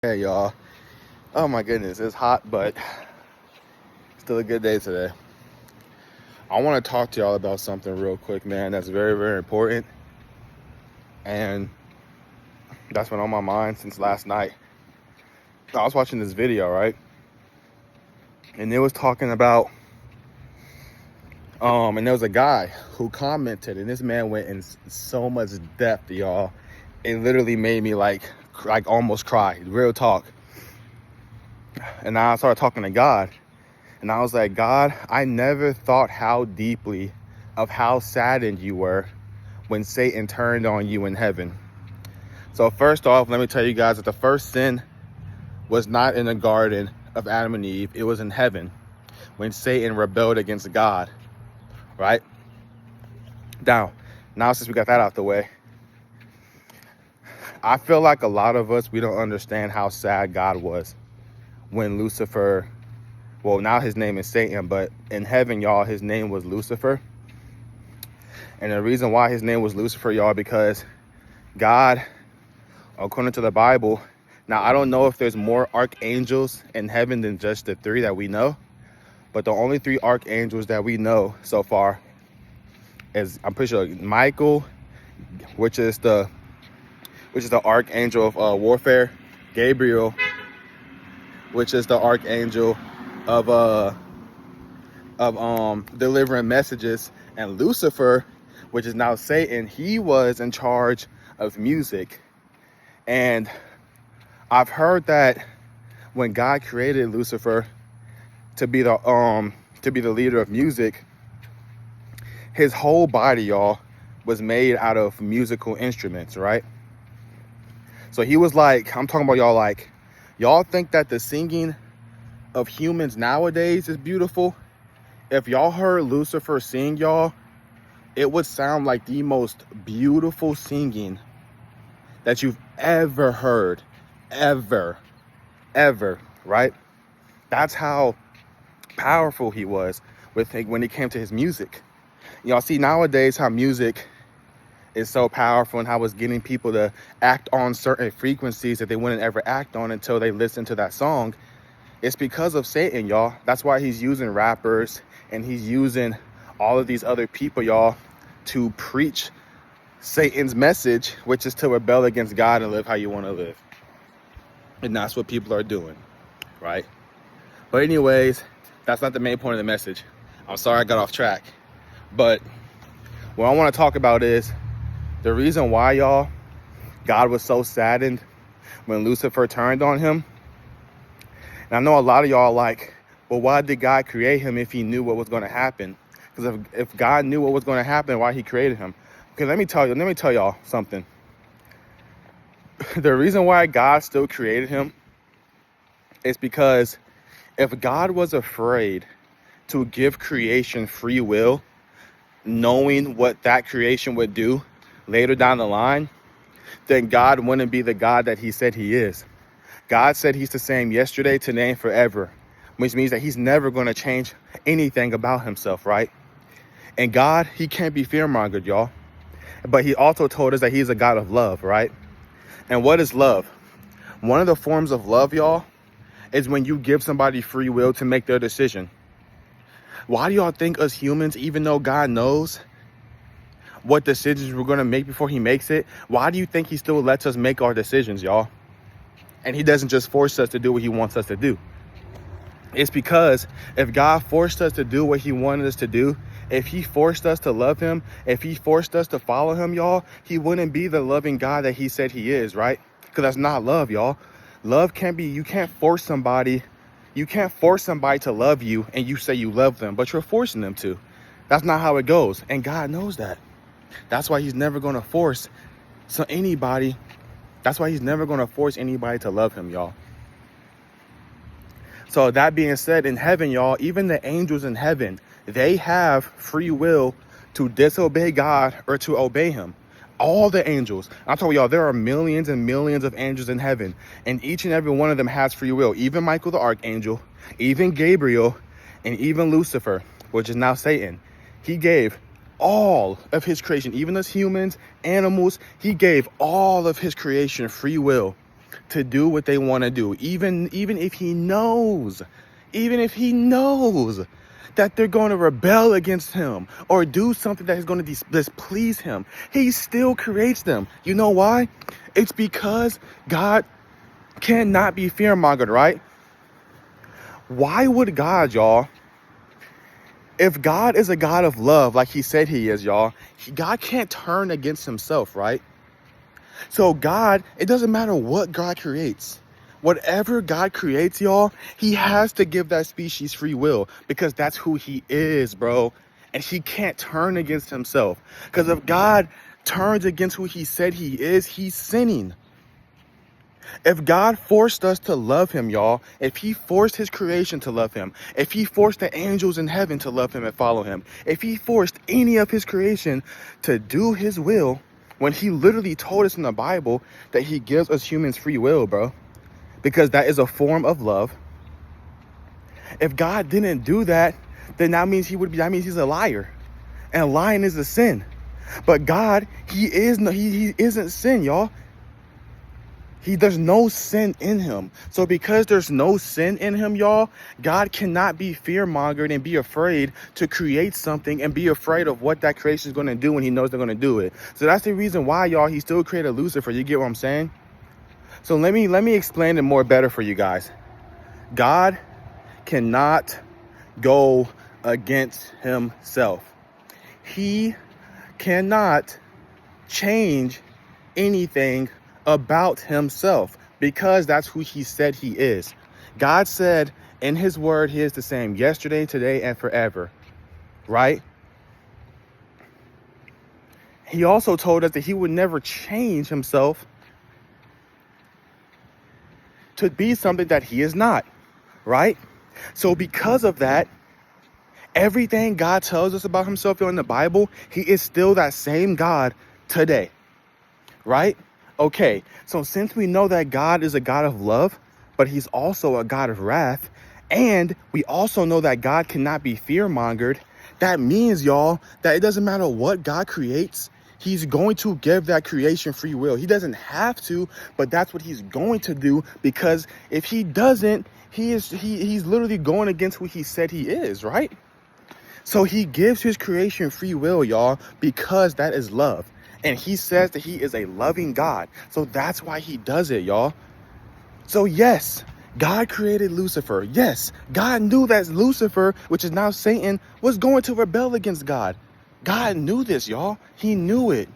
Hey y'all. Oh my goodness, it's hot, but still a good day today. I want to talk to y'all about something real quick, man, that's very, very important. And that's been on my mind since last night. I was watching this video, right? And it was talking about and there was a guy who commented, and this man went in so much depth, y'all. It literally made me like almost cry, real talk. And I started talking to God. And I was like, God, I never thought how deeply of how saddened you were when Satan turned on you in heaven. So first off, let me tell you guys that the first sin was not in the garden of Adam and Eve. It was in heaven when Satan rebelled against God, right? Now since we got that out the way, I feel like a lot of us, we don't understand how sad God was when Lucifer, well, now his name is Satan, but in heaven, y'all, his name was Lucifer. And the reason why his name was Lucifer, y'all, because God, according to the Bible, now I don't know if there's more archangels in heaven than just the three that we know, but the only three archangels that we know so far is, I'm pretty sure, Michael, which is the archangel of warfare, Gabriel, which is the archangel of delivering messages, and Lucifer, which is now Satan. He was in charge of music. And I've heard that when God created Lucifer to be the leader of music, his whole body, y'all, was made out of musical instruments, right? So he was like, I'm talking about y'all, like, y'all think that the singing of humans nowadays is beautiful? If y'all heard Lucifer sing, y'all, it would sound like the most beautiful singing that you've ever heard, ever, right? That's how powerful he was when it came to his music. Y'all see nowadays how music is so powerful and how it's getting people to act on certain frequencies that they wouldn't ever act on until they listen to that song. It's because of Satan, y'all. That's why he's using rappers and he's using all of these other people, y'all, to preach Satan's message, which is to rebel against God and live how you want to live. And that's what people are doing, right? But anyways, that's not the main point of the message. I'm sorry I got off track. But what I want to talk about is the reason why, y'all, God was so saddened when Lucifer turned on him. And I know a lot of y'all are like, well, why did God create him if he knew what was going to happen? Because if God knew what was going to happen, why he created him? Okay, let me tell y'all something. The reason why God still created him is because if God was afraid to give creation free will, knowing what that creation would do later down the line, then God wouldn't be the God that he said he is. God said he's the same yesterday, today, and forever, which means that he's never going to change anything about himself, right? And God, he can't be fear-mongered, y'all. But he also told us that he's a God of love, right? And what is love? One of the forms of love, y'all, is when you give somebody free will to make their decision. Why do y'all think us humans, even though God knows what decisions we're going to make before he makes it, why do you think he still lets us make our decisions, y'all? And he doesn't just force us to do what he wants us to do. It's because if God forced us to do what he wanted us to do, if he forced us to love him, if he forced us to follow him, y'all, he wouldn't be the loving God that he said he is, right? Because that's not love, y'all. Love can't be, you can't force somebody to love you and you say you love them, but you're forcing them to. That's not how it goes. And God knows that. That's why he's never going to force anybody to love him, y'all. So that being said, in heaven, y'all, even the angels in heaven, they have free will to disobey God or to obey him. All the angels. I'm telling y'all, there are millions and millions of angels in heaven, and each and every one of them has free will. Even Michael the archangel, even Gabriel, and even Lucifer, which is now Satan. He gave all of his creation, even us humans, animals, he gave all of his creation free will to do what they want to do, even if he knows that they're going to rebel against him or do something that is going to displease him. He still creates them. You know why? It's because God cannot be fear-mongered, right? Why would God, y'all, if God is a God of love, like he said he is, y'all, God can't turn against himself, right? So God, it doesn't matter what God creates. Whatever God creates, y'all, he has to give that species free will because that's who he is, bro. And he can't turn against himself. Because if God turns against who he said he is, he's sinning. If God forced us to love him, y'all, if he forced his creation to love him, if he forced the angels in heaven to love him and follow him, if he forced any of his creation to do his will, when he literally told us in the Bible that he gives us humans free will, bro, because that is a form of love. If God didn't do that, then that means he's a liar. And lying is a sin. But God, he isn't sin, y'all. There's no sin in him. So because there's no sin in him, y'all, God cannot be fear-mongered and be afraid to create something and be afraid of what that creation is going to do when he knows they're going to do it. So that's the reason why, y'all, he still created Lucifer. You get what I'm saying? So let me explain it more better for you guys. God cannot go against himself. He cannot change anything about himself because that's who he said he is. God said in his word, he is the same yesterday, today, and forever, right? He also told us that he would never change himself to be something that he is not, right? So because of that, everything God tells us about himself in the Bible, he is still that same God today, right? Okay, so since we know that God is a God of love, but he's also a God of wrath, and we also know that God cannot be fear-mongered, that means, y'all, that it doesn't matter what God creates, he's going to give that creation free will. He doesn't have to, but that's what he's going to do, because if he doesn't, he's literally going against who he said he is, right? So he gives his creation free will, y'all, because that is love. And he says that he is a loving God. So that's why he does it, y'all. So yes, God created Lucifer. Yes, God knew that Lucifer, which is now Satan, was going to rebel against God. God knew this, y'all. He knew it.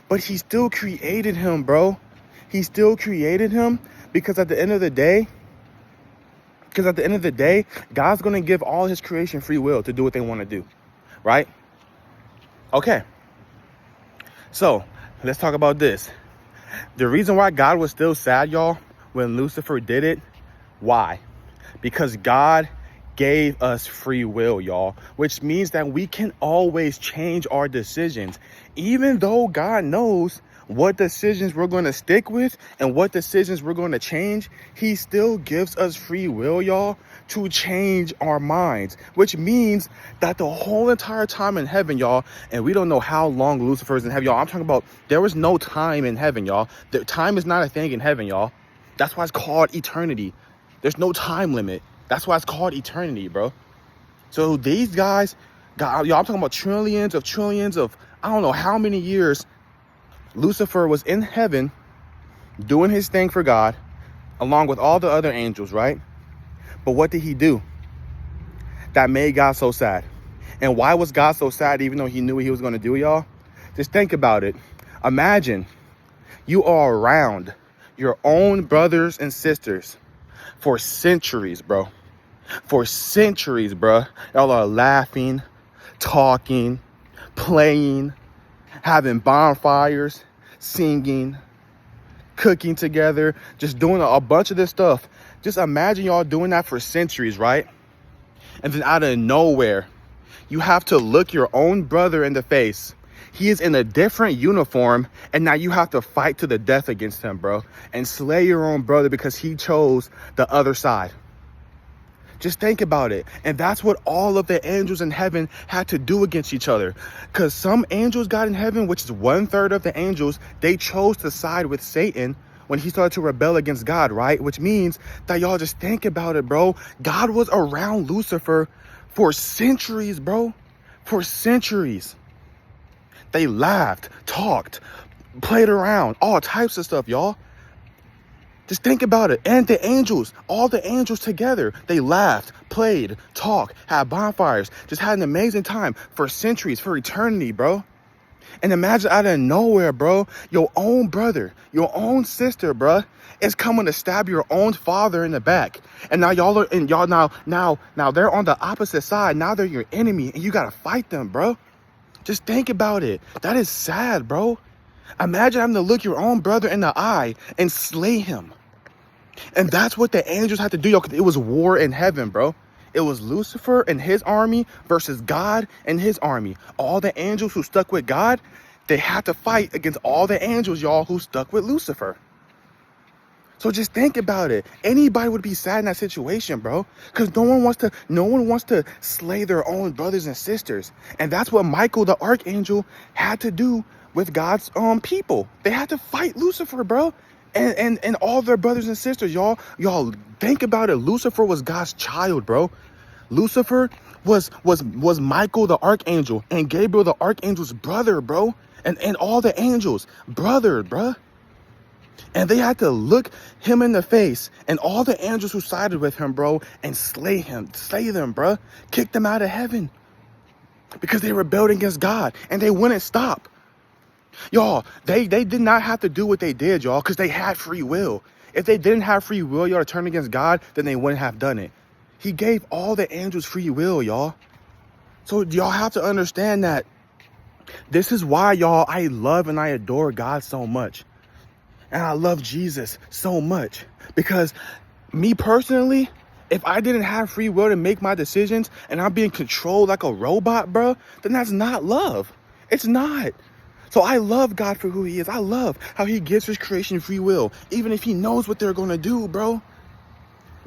But he still created him, bro. He still created him because at the end of the day, God's going to give all his creation free will to do what they want to do, right? Okay. So let's talk about this. The reason why God was still sad, y'all, when Lucifer did it, why? Because God gave us free will, y'all, which means that we can always change our decisions. Even though God knows what decisions we're going to stick with and what decisions we're going to change, he still gives us free will, y'all, to change our minds, which means that the whole entire time in heaven, y'all, and we don't know how long Lucifer is in heaven, y'all. I'm talking about there was no time in heaven, y'all. The time is not a thing in heaven, y'all. That's why it's called eternity. There's no time limit. That's why it's called eternity, bro. So these guys, y'all, I'm talking about trillions of, I don't know how many years Lucifer was in heaven doing his thing for God, along with all the other angels, right? But what did he do that made God so sad? And why was God so sad even though he knew what he was going to do, y'all? Just think about it. Imagine you are around your own brothers and sisters for centuries, bro. For centuries, bro. Y'all are laughing, talking, playing, having bonfires, singing, cooking together, just doing a bunch of this stuff. Just imagine y'all doing that for centuries, right? And then out of nowhere, you have to look your own brother in the face. He is in a different uniform, and now you have to fight to the death against him, bro, and slay your own brother because he chose the other side. Just think about it. And that's what all of the angels in heaven had to do against each other. Because some angels got in heaven, which is 1/3 of the angels, they chose to side with Satan, when he started to rebel against God, right? Which means that y'all just think about it, bro. God was around Lucifer for centuries, bro. For centuries. They laughed, talked, played around, all types of stuff, y'all. Just think about it. And the angels, all the angels together, they laughed, played, talked, had bonfires, just had an amazing time for centuries, for eternity, bro. And imagine out of nowhere, bro, your own brother, your own sister, bro, is coming to stab your own father in the back. And now now they're on the opposite side. Now they're your enemy and you got to fight them, bro. Just think about it. That is sad, bro. Imagine having to look your own brother in the eye and slay him. And that's what the angels had to do, yo, because it was war in heaven, bro. It was Lucifer and his army versus God and his army. All the angels who stuck with God, they had to fight against all the angels, y'all, who stuck with Lucifer. So just think about it. Anybody would be sad in that situation, bro, because no one wants to slay their own brothers and sisters. And that's what Michael, the archangel, had to do with God's people. They had to fight Lucifer, bro. And all their brothers and sisters, y'all think about it. Lucifer was God's child, bro. Lucifer was Michael the archangel and Gabriel the archangel's brother, bro. And all the angels, brother, bro. And they had to look him in the face and all the angels who sided with him, bro, and slay them, bro. Kick them out of heaven because they rebelled against God and they wouldn't stop. Y'all, they did not have to do what they did, y'all, because they had free will. If they didn't have free will, y'all, to turn against God, then they wouldn't have done it. He gave all the angels free will, y'all. So y'all have to understand that this is why, y'all, I love and I adore God so much. And I love Jesus so much. Because me personally, if I didn't have free will to make my decisions and I'm being controlled like a robot, bro, then that's not love. It's not. So I love God for who he is. I love how he gives his creation free will, even if he knows what they're going to do, bro.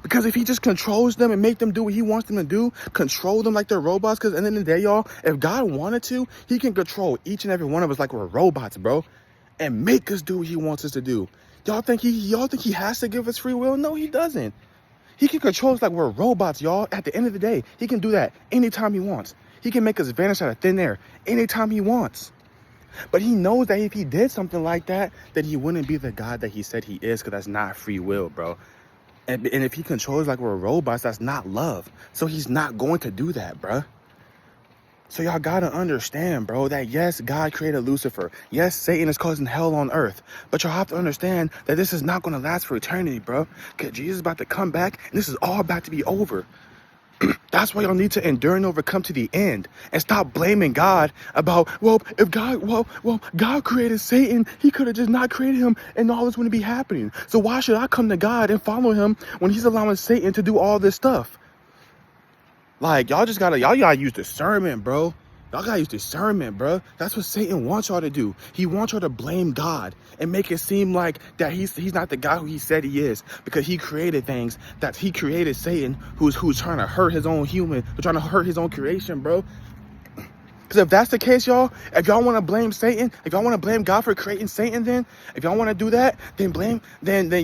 Because if he just controls them and make them do what he wants them to do, control them like they're robots, because at the end of the day, y'all, if God wanted to, he can control each and every one of us like we're robots, bro, and make us do what he wants us to do. Y'all think he has to give us free will? No, he doesn't. He can control us like we're robots, y'all. At the end of the day, he can do that anytime he wants. He can make us vanish out of thin air anytime he wants. But he knows that if he did something like that, then he wouldn't be the God that he said he is, because that's not free will, bro. And if he controls like we're robots, that's not love. So he's not going to do that, bro. So y'all gotta understand, bro, that yes, God created Lucifer. Yes, Satan is causing hell on earth. But y'all have to understand that this is not going to last for eternity, bro. Because Jesus is about to come back, and this is all about to be over. That's why y'all need to endure and overcome to the end and stop blaming God about, if God created Satan, he could have just not created him and all this wouldn't be happening. So why should I come to God and follow him when he's allowing Satan to do all this stuff? Like, y'all gotta use discernment, bro. Y'all gotta use discernment, bro. That's what Satan wants y'all to do. He wants y'all to blame God and make it seem like that he's not the God who he said he is, because he created things, that he created Satan who's trying to hurt his own trying to hurt his own creation, bro. Because if that's the case, y'all, if y'all want to blame Satan, if y'all want to blame God for creating Satan, then if y'all want to do that, then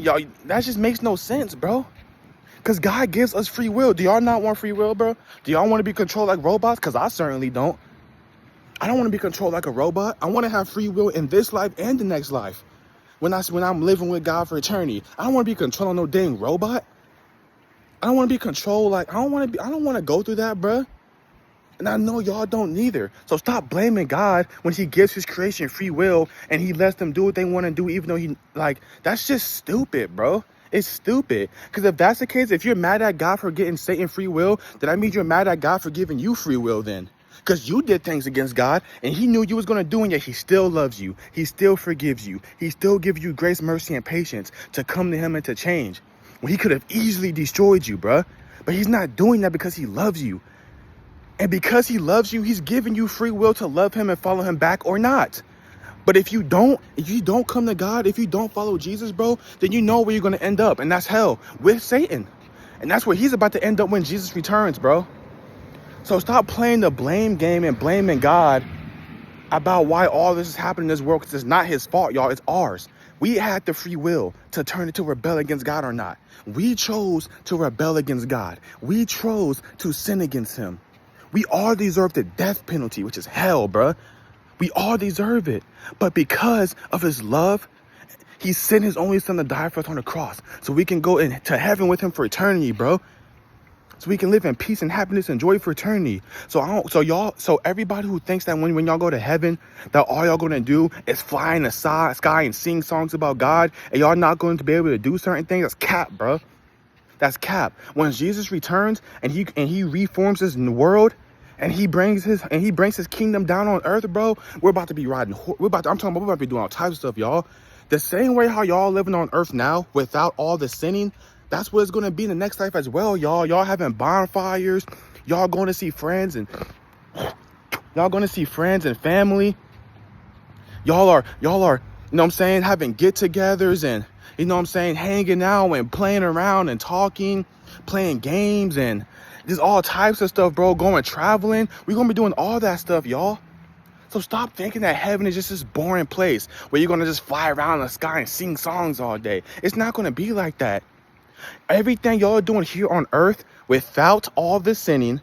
y'all, that just makes no sense, bro. Because God gives us free will. Do y'all not want free will, bro? Do y'all want to be controlled like robots? Because I certainly don't. I don't want to be controlled like a robot. I want to have free will in this life and the next life. When I'm living with God for eternity, I don't want to be controlled on no dang robot. I don't want to be controlled like I don't want to go through that, bruh. And I know y'all don't neither. So stop blaming God when he gives his creation free will and he lets them do what they want to do, even though that's just stupid, bro. It's stupid. Because if that's the case, if you're mad at God for getting Satan free will, then that means you're mad at God for giving you free will then. Because you did things against God and he knew you was going to do, and yet he still loves you. He still forgives you. He still gives you grace, mercy, and patience to come to him and to change. When he could have easily destroyed you, bruh. But he's not doing that because he loves you. And because he loves you, he's giving you free will to love him and follow him back or not. But if you don't come to God, if you don't follow Jesus, bro, then you know where you're going to end up. And that's hell with Satan. And that's where he's about to end up when Jesus returns, bro. So stop playing the blame game and blaming God about why all this is happening in this world, because it's not his fault, y'all. It's ours. We had the free will to turn it to rebel against God or not. We chose to rebel against God. We chose to sin against him. We all deserve the death penalty, which is hell, bruh. We all deserve it. But because of his love, he sent his only son to die for us on the cross so we can go into heaven with him for eternity, bro. So we can live in peace and happiness and joy for eternity. So everybody who thinks that when y'all go to heaven, that all y'all gonna do is fly in the sky and sing songs about God, and y'all not going to be able to do certain things, that's cap, bro. That's cap. When Jesus returns and he reforms this world, and he brings his kingdom down on earth, bro, we're about to be riding. We're about to be doing all types of stuff, y'all. The same way how y'all living on earth now without all the sinning, that's what it's going to be in the next life as well, y'all. Y'all having bonfires. Y'all going to see friends and family. Y'all are, you know what I'm saying, having get-togethers and, you know what I'm saying, hanging out and playing around and talking, playing games and just all types of stuff, bro. Going traveling. We're going to be doing all that stuff, y'all. So stop thinking that heaven is just this boring place where you're going to just fly around in the sky and sing songs all day. It's not going to be like that. Everything y'all are doing here on earth without all the sinning,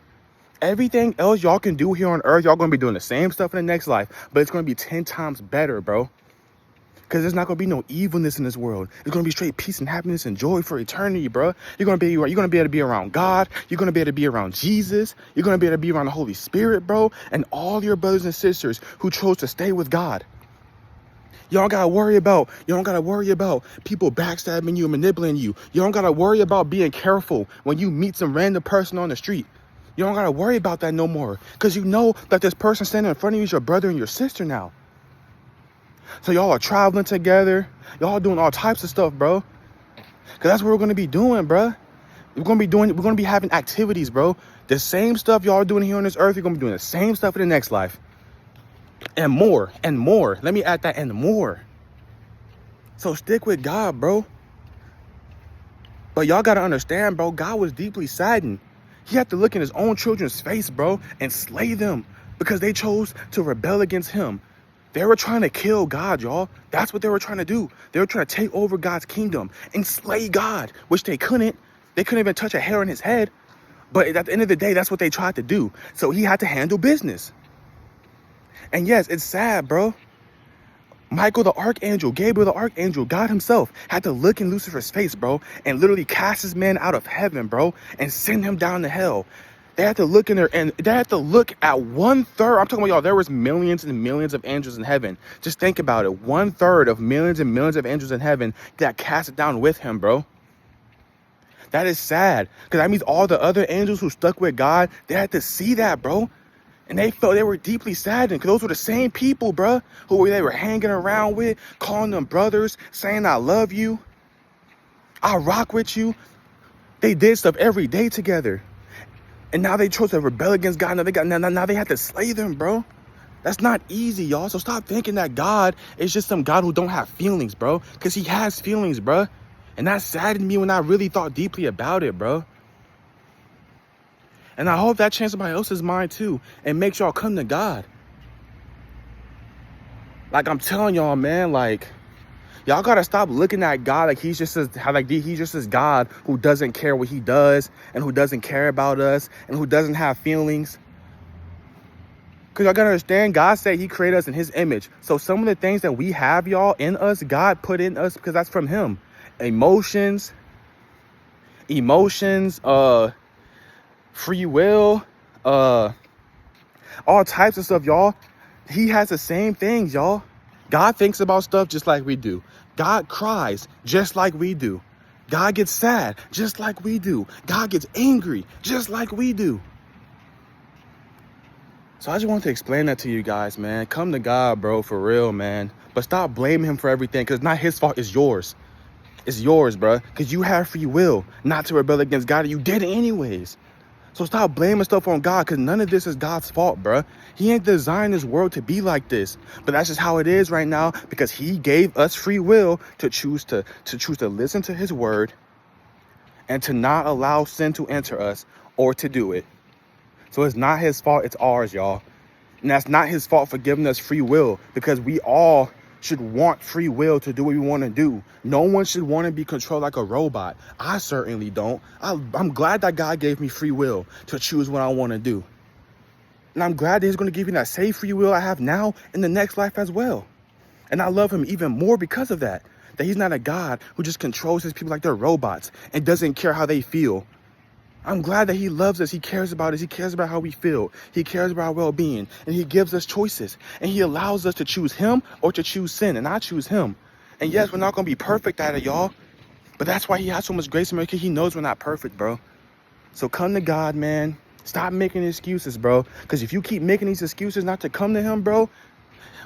everything else y'all can do here on earth, y'all going to be doing the same stuff in the next life, but it's going to be 10 times better, bro. Because there's not going to be no evilness in this world. It's going to be straight peace and happiness and joy for eternity, bro. You're going to be able to be around God. You're going to be able to be around Jesus. You're going to be able to be around the Holy Spirit, bro. And all your brothers and sisters who chose to stay with God. You don't gotta worry about people backstabbing you and manipulating you. You don't gotta worry about being careful when you meet some random person on the street. You don't gotta worry about that no more. Because you know that this person standing in front of you is your brother and your sister now. So y'all are traveling together. Y'all doing all types of stuff, bro. Because that's what we're gonna be doing, bro. We're gonna be having activities, bro. The same stuff y'all are doing here on this earth, you're gonna be doing the same stuff in the next life. And more, and more. Let me add that, and more. So stick with God, bro. But y'all gotta understand, bro, God was deeply saddened. He had to look in his own children's face, bro, and slay them because they chose to rebel against him. They were trying to kill God, y'all. That's what they were trying to do. They were trying to take over God's kingdom and slay God, which they couldn't. They couldn't even touch a hair on his head. But at the end of the day, that's what they tried to do. So he had to handle business. And yes, it's sad, bro. Michael the archangel, Gabriel the archangel, God himself had to look in Lucifer's face, bro, and literally cast his man out of heaven, bro, and send him down to hell. They had to look in there, and they had to look at 1/3. I'm talking about, y'all, there was millions and millions of angels in heaven. Just think about it. 1/3 of millions and millions of angels in heaven got cast down with him, bro. That is sad, because that means all the other angels who stuck with God, they had to see that, bro. And they were deeply saddened, because those were the same people, bruh, who they were hanging around with, calling them brothers, saying, I love you, I rock with you. They did stuff every day together. And now they chose to rebel against God. Now they have to slay them, bro. That's not easy, y'all. So stop thinking that God is just some God who don't have feelings, bro. Because he has feelings, bro. And that saddened me when I really thought deeply about it, bro. And I hope that changed somebody else's mind too and makes y'all come to God. Like I'm telling y'all, man, like y'all gotta stop looking at God like he's just this God who doesn't care what he does and who doesn't care about us and who doesn't have feelings. Because y'all gotta understand, God said he created us in his image. So some of the things that we have, y'all, in us, God put in us because that's from him. Emotions, free will, all types of stuff, y'all. He has the same things, y'all. God thinks about stuff just like we do. God cries just like we do. God gets sad just like we do. God gets angry just like we do. So I just wanted to explain that to you guys, man. Come to God, bro, for real, man. But stop blaming him for everything, because it's not his fault, it's yours. It's yours, bro, because you have free will not to rebel against God, and you did it anyways. So stop blaming stuff on God, because none of this is God's fault, bro. He ain't designed this world to be like this. But that's just how it is right now, because he gave us free will to choose to listen to his word and to not allow sin to enter us or to do it. So it's not his fault, it's ours, y'all. And that's not his fault for giving us free will, because we all should want free will to do what we want to do. No one should want to be controlled like a robot. I certainly don't. I'm glad that God gave me free will to choose what I want to do. And I'm glad that he's going to give me that same free will I have now in the next life as well. And I love him even more because of that. That he's not a God who just controls his people like they're robots and doesn't care how they feel. I'm glad that he loves us. He cares about us. He cares about how we feel. He cares about our well-being. And he gives us choices. And he allows us to choose him or to choose sin. And I choose him. And yes, we're not going to be perfect at it, y'all. But that's why he has so much grace and mercy. He knows we're not perfect, bro. So come to God, man. Stop making excuses, bro. Because if you keep making these excuses not to come to him, bro,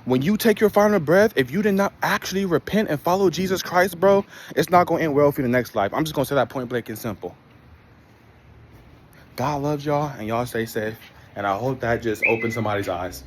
when you take your final breath, if you did not actually repent and follow Jesus Christ, bro, it's not going to end well for you in the next life. I'm just going to say that point blank and simple. God loves y'all, and y'all stay safe. And I hope that just opened somebody's eyes.